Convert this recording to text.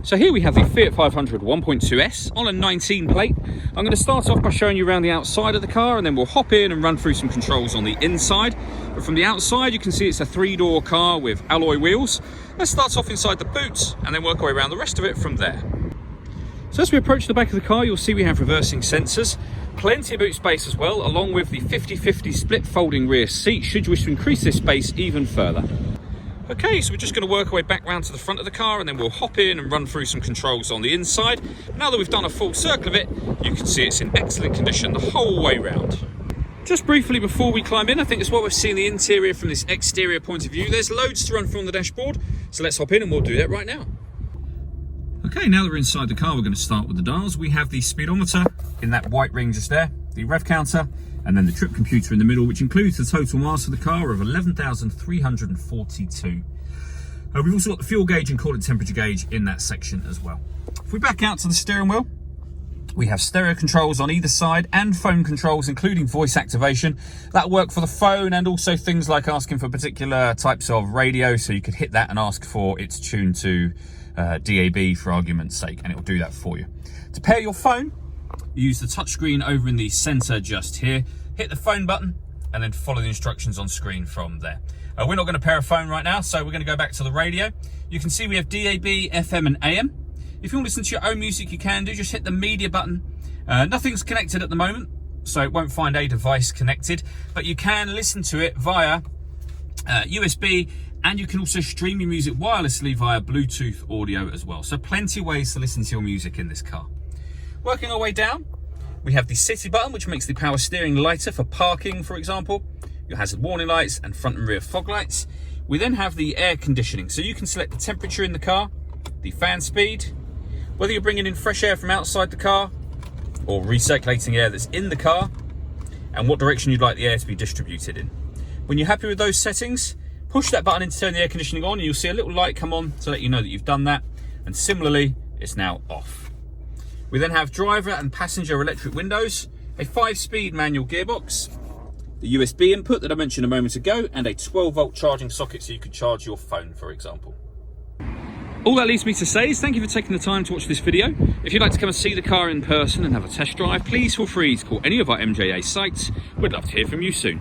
So here we have the Fiat 500 1.2S on a 19 plate. I'm going to start off by showing you around the outside of the car, and then we'll hop in and run through some controls on the inside. But from the outside, you can see it's a 3-door car with alloy wheels. Let's start off inside the boot and then work our way around the rest of it from there. So as we approach the back of the car, you'll see we have reversing sensors, plenty of boot space as well, along with the 50/50 split folding rear seat, should you wish to increase this space even further. Okay, so we're just going to work our way back round to the front of the car, and then we'll hop in and run through some controls on the inside. Now that we've done a full circle of it, you can see it's in excellent condition the whole way round. Just briefly before we climb in, I think it's what we're seeing the interior from this exterior point of view. There's loads to run through on the dashboard, so let's hop in and we'll do that right now. Okay, now that we're inside the car, we're going to start with the dials. We have the speedometer in that white ring just there, the rev counter, and then the trip computer in the middle, which includes the total miles of the car of 11,342. We've also got the fuel gauge and coolant temperature gauge in that section as well. If we back out to the steering wheel, we have stereo controls on either side and phone controls, including voice activation. That'll work for the phone and also things like asking for particular types of radio, so you could hit that and ask for its tune to DAB for argument's sake, and it will do that for you. To pair your phone, you use the touchscreen over in the center just here. Hit the phone button and then follow the instructions on screen from there. We're not going to pair a phone right now, so we're going to go back to the radio. You can see we have DAB, FM and AM. If you want to listen to your own music, you can do. Just hit the media button. Nothing's connected at the moment, so it won't find a device connected, but you can listen to it via USB, and you can also stream your music wirelessly via Bluetooth audio as well. So plenty of ways to listen to your music in this car. Working our way down, we have the city button, which makes the power steering lighter for parking, for example, your hazard warning lights and front and rear fog lights. We then have the air conditioning, so you can select the temperature in the car, the fan speed, whether you're bringing in fresh air from outside the car or recirculating air that's in the car, and what direction you'd like the air to be distributed in. When you're happy with those settings, push that button in to turn the air conditioning on, and you'll see a little light come on to let you know that you've done that, and similarly, it's now off. We then have driver and passenger electric windows, a 5-speed manual gearbox, the USB input that I mentioned a moment ago, and a 12-volt charging socket so you could charge your phone, for example. All that leaves me to say is thank you for taking the time to watch this video. If you'd like to come and see the car in person and have a test drive, please feel free to call any of our MJA sites. We'd love to hear from you soon.